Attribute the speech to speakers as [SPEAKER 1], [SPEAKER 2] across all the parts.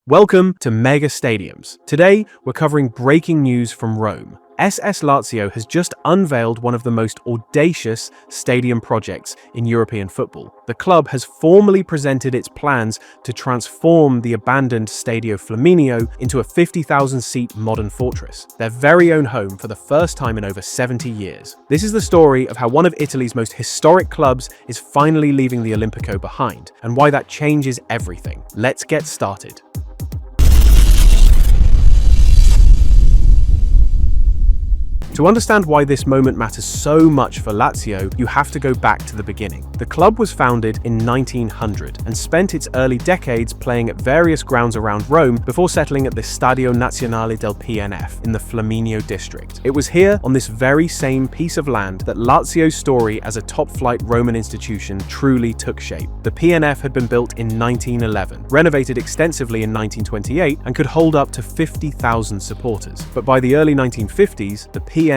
[SPEAKER 1] Welcome to Mega Stadiums. Today, we're covering breaking news from Rome. SS Lazio has just unveiled one of the most audacious stadium projects in European football. The club has formally presented its plans to transform the abandoned Stadio Flaminio into a 50,000-seat modern fortress, their very own home for the first time in over 70 years. This is the story of how one of Italy's most historic clubs is finally leaving the Olimpico behind, and why that changes everything. Let's get started. To understand why this moment matters so much for Lazio, you have to go back to the beginning. The club was founded in 1900 and spent its early decades playing at various grounds around Rome before settling at the Stadio Nazionale del PNF in the Flaminio district. It was here, on this very same piece of land, that Lazio's story as a top-flight Roman institution truly took shape. The PNF had been built in 1911, renovated extensively in 1928, and could hold up to 50,000 supporters. But by the early 1950s, the PNF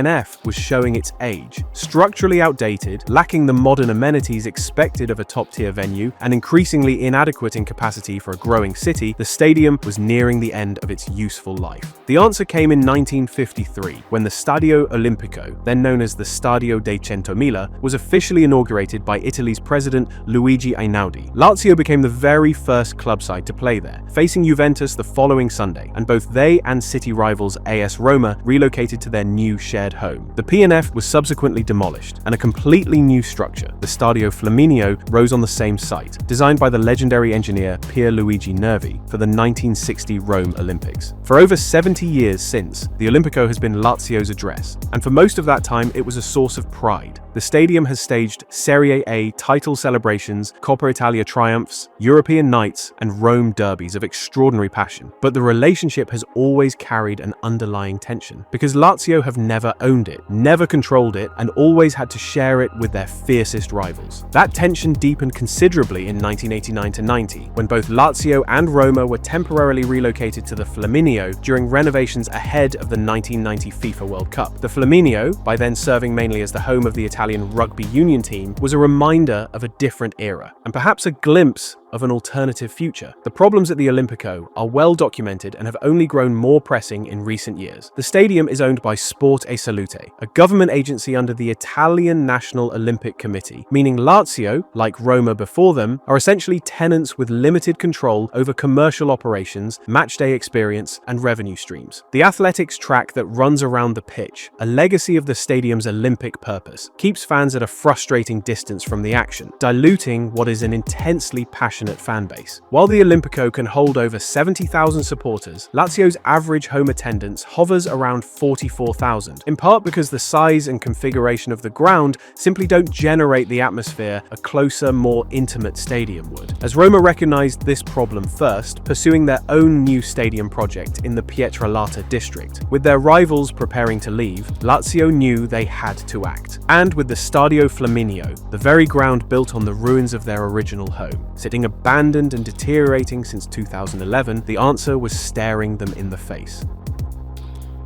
[SPEAKER 1] was showing its age. Structurally outdated, lacking the modern amenities expected of a top-tier venue, and increasingly inadequate in capacity for a growing city, the stadium was nearing the end of its useful life. The answer came in 1953, when the Stadio Olimpico, then known as the Stadio dei Centomila, was officially inaugurated by Italy's president Luigi Einaudi. Lazio became the very first club side to play there, facing Juventus the following Sunday, and both they and city rivals AS Roma relocated to their new shared home. The PNF was subsequently demolished, and a completely new structure, the Stadio Flaminio, rose on the same site, designed by the legendary engineer Pierluigi Nervi for the 1960 Rome Olympics. For over 70 years since, the Olimpico has been Lazio's address, and for most of that time it was a source of pride. The stadium has staged Serie A title celebrations, Coppa Italia triumphs, European nights, and Rome derbies of extraordinary passion. But the relationship has always carried an underlying tension, because Lazio have never owned it, never controlled it, and always had to share it with their fiercest rivals. That tension deepened considerably in 1989-90, when both Lazio and Roma were temporarily relocated to the Flaminio during renovations ahead of the 1990 FIFA World Cup. The Flaminio, by then serving mainly as the home of the Italian rugby union team, was a reminder of a different era, and perhaps a glimpse of an alternative future. The problems at the Olimpico are well documented and have only grown more pressing in recent years. The stadium is owned by Sport e Salute, a government agency under the Italian National Olympic Committee, meaning Lazio, like Roma before them, are essentially tenants with limited control over commercial operations, matchday experience, and revenue streams. The athletics track that runs around the pitch, a legacy of the stadium's Olympic purpose, keeps fans at a frustrating distance from the action, diluting what is an intensely passionate fan base. While the Olimpico can hold over 70,000 supporters, Lazio's average home attendance hovers around 44,000, in part because the size and configuration of the ground simply don't generate the atmosphere a closer, more intimate stadium would. As Roma recognized this problem first, pursuing their own new stadium project in the Pietralata district, with their rivals preparing to leave, Lazio knew they had to act. And with the Stadio Flaminio, the very ground built on the ruins of their original home, sitting abandoned and deteriorating since 2011, the answer was staring them in the face.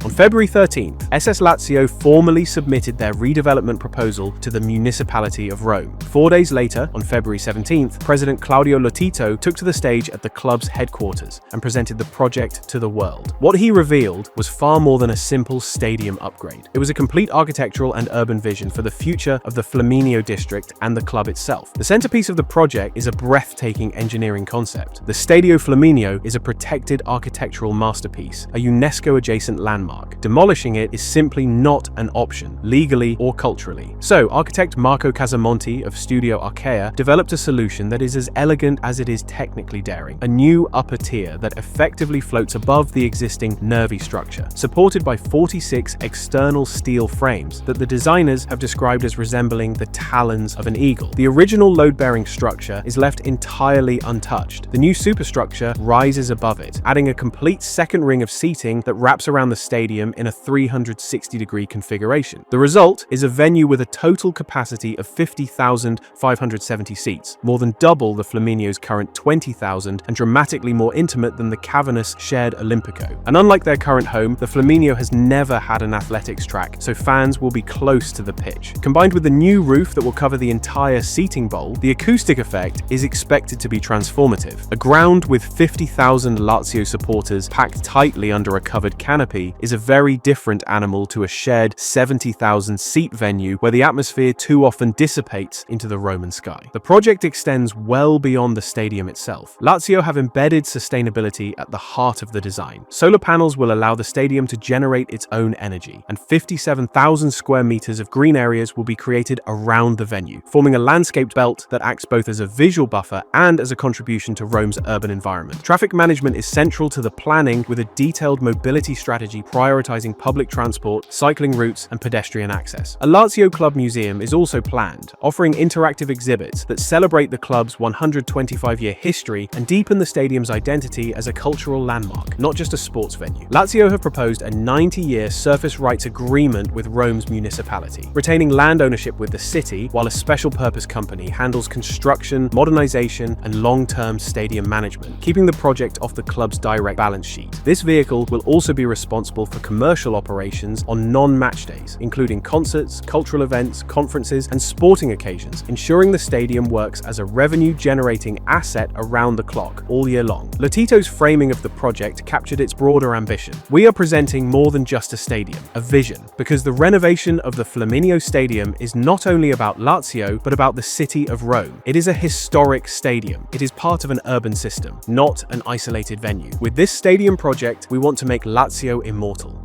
[SPEAKER 1] On February 13th, SS Lazio formally submitted their redevelopment proposal to the municipality of Rome. 4 days later, on February 17th, President Claudio Lotito took to the stage at the club's headquarters and presented the project to the world. What he revealed was far more than a simple stadium upgrade. It was a complete architectural and urban vision for the future of the Flaminio district and the club itself. The centerpiece of the project is a breathtaking engineering concept. The Stadio Flaminio is a protected architectural masterpiece, a UNESCO-adjacent landmark. Demolishing it is simply not an option, legally or culturally. So, architect Marco Casamonti of Studio Archea developed a solution that is as elegant as it is technically daring. A new upper tier that effectively floats above the existing Nervi structure, supported by 46 external steel frames that the designers have described as resembling the talons of an eagle. The original load-bearing structure is left entirely untouched. The new superstructure rises above it, adding a complete second ring of seating that wraps around the stage stadium in a 360-degree configuration. The result is a venue with a total capacity of 50,570 seats, more than double the Flaminio's current 20,000 and dramatically more intimate than the cavernous shared Olimpico. And unlike their current home, the Flaminio has never had an athletics track, so fans will be close to the pitch. Combined with the new roof that will cover the entire seating bowl, the acoustic effect is expected to be transformative. A ground with 50,000 Lazio supporters packed tightly under a covered canopy is a very different animal to a shared 70,000 seat venue where the atmosphere too often dissipates into the Roman sky. The project extends well beyond the stadium itself. Lazio have embedded sustainability at the heart of the design. Solar panels will allow the stadium to generate its own energy, and 57,000 square meters of green areas will be created around the venue, forming a landscaped belt that acts both as a visual buffer and as a contribution to Rome's urban environment. Traffic management is central to the planning, with a detailed mobility strategy prioritizing public transport, cycling routes, and pedestrian access. A Lazio club museum is also planned, offering interactive exhibits that celebrate the club's 125-year history and deepen the stadium's identity as a cultural landmark, not just a sports venue. Lazio have proposed a 90-year surface rights agreement with Rome's municipality, retaining land ownership with the city, while a special purpose company handles construction, modernization, and long-term stadium management, keeping the project off the club's direct balance sheet. This vehicle will also be responsible for commercial operations on non-match days, including concerts, cultural events, conferences, and sporting occasions, ensuring the stadium works as a revenue-generating asset around the clock, all year long. Lotito's framing of the project captured its broader ambition. We are presenting more than just a stadium, a vision, because the renovation of the Flaminio Stadium is not only about Lazio, but about the city of Rome. It is a historic stadium. It is part of an urban system, not an isolated venue. With this stadium project, we want to make Lazio immortal.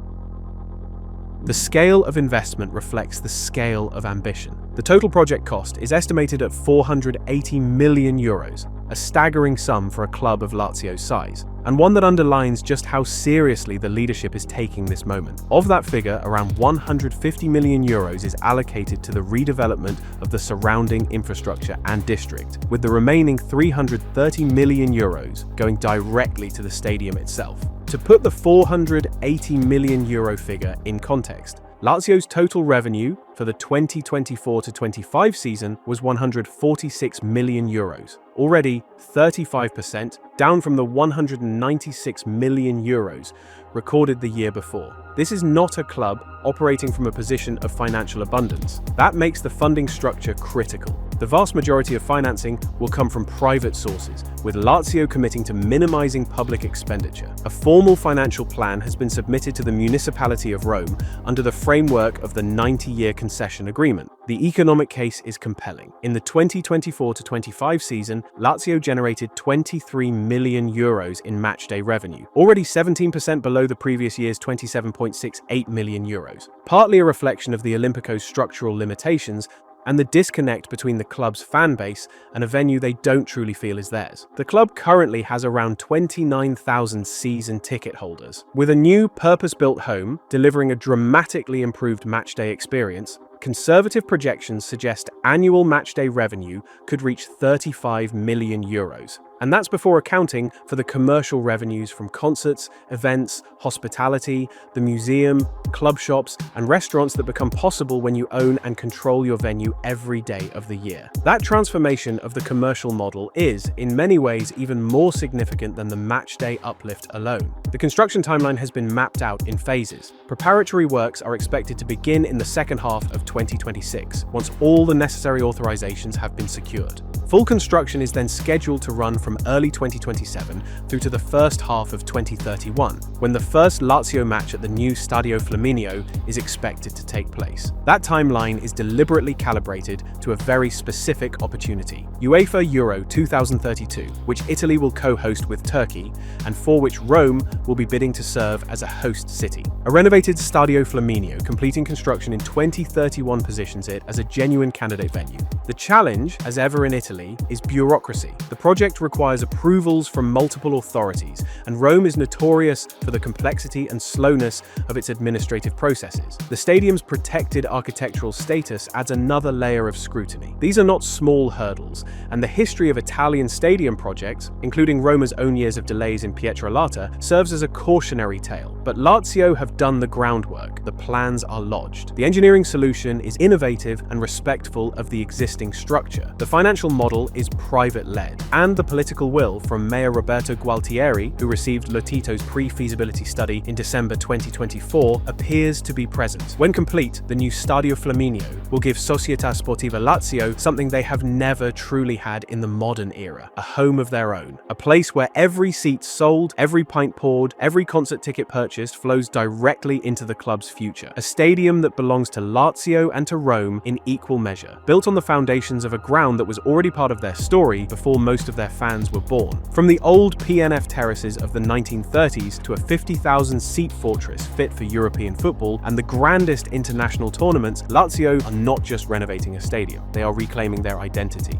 [SPEAKER 1] The scale of investment reflects the scale of ambition. The total project cost is estimated at 480 million euros, a staggering sum for a club of Lazio's size, and one that underlines just how seriously the leadership is taking this moment. Of that figure, around 150 million euros is allocated to the redevelopment of the surrounding infrastructure and district, with the remaining 330 million euros going directly to the stadium itself. To put the 480 million euro figure in context, Lazio's total revenue for the 2024-25 season was 146 million euros, already 35% down from the 196 million euros recorded the year before. This is not a club operating from a position of financial abundance. That makes the funding structure critical. The vast majority of financing will come from private sources, with Lazio committing to minimizing public expenditure. A formal financial plan has been submitted to the municipality of Rome under the framework of the 90-year concession agreement. The economic case is compelling. In the 2024-25 season, Lazio generated 23 million euros in matchday revenue, already 17% below the previous year's 27.68 million euros. Partly a reflection of the Olimpico's structural limitations and the disconnect between the club's fan base and a venue they don't truly feel is theirs. The club currently has around 29,000 season ticket holders. With a new purpose-built home delivering a dramatically improved matchday experience, conservative projections suggest annual matchday revenue could reach 35 million euros. And that's before accounting for the commercial revenues from concerts, events, hospitality, the museum, club shops, and restaurants that become possible when you own and control your venue every day of the year. That transformation of the commercial model is, in many ways, even more significant than the matchday uplift alone. The construction timeline has been mapped out in phases. Preparatory works are expected to begin in the second half of 2026, once all the necessary authorizations have been secured. Full construction is then scheduled to run from early 2027 through to the first half of 2031, when the first Lazio match at the new Stadio Flaminio is expected to take place. That timeline is deliberately calibrated to a very specific opportunity: UEFA Euro 2032, which Italy will co-host with Turkey, and for which Rome will be bidding to serve as a host city. A renovated Stadio Flaminio completing construction in 2031 positions it as a genuine candidate venue. The challenge, as ever in Italy, Italy is bureaucracy. The project requires approvals from multiple authorities, and Rome is notorious for the complexity and slowness of its administrative processes. The stadium's protected architectural status adds another layer of scrutiny. These are not small hurdles, and the history of Italian stadium projects, including Roma's own years of delays in Pietralata, serves as a cautionary tale. But Lazio have done the groundwork. The plans are lodged. The engineering solution is innovative and respectful of the existing structure. The financial model is private-led, and the political will from Mayor Roberto Gualtieri, who received Lotito's pre-feasibility study in December 2024, appears to be present. When complete, the new Stadio Flaminio will give Società Sportiva Lazio something they have never truly had in the modern era: a home of their own, a place where every seat sold, every pint poured, every concert ticket purchased flows directly into the club's future. A stadium that belongs to Lazio and to Rome in equal measure, built on the foundations of a ground that was already part of their story before most of their fans were born. From the old PNF terraces of the 1930s to a 50,000-seat fortress fit for European football and the grandest international tournaments, Lazio are not just renovating a stadium, they are reclaiming their identity.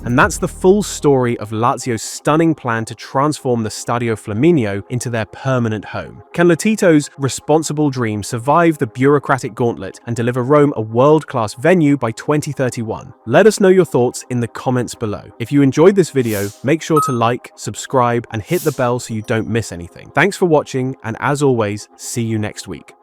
[SPEAKER 1] And that's the full story of Lazio's stunning plan to transform the Stadio Flaminio into their permanent home. Can Lotito's responsible dream survive the bureaucratic gauntlet and deliver Rome a world-class venue by 2031? Let us know your thoughts in the comments below. If you enjoyed this video, make sure to like, subscribe, and hit the bell so you don't miss anything. Thanks for watching, and as always, see you next week.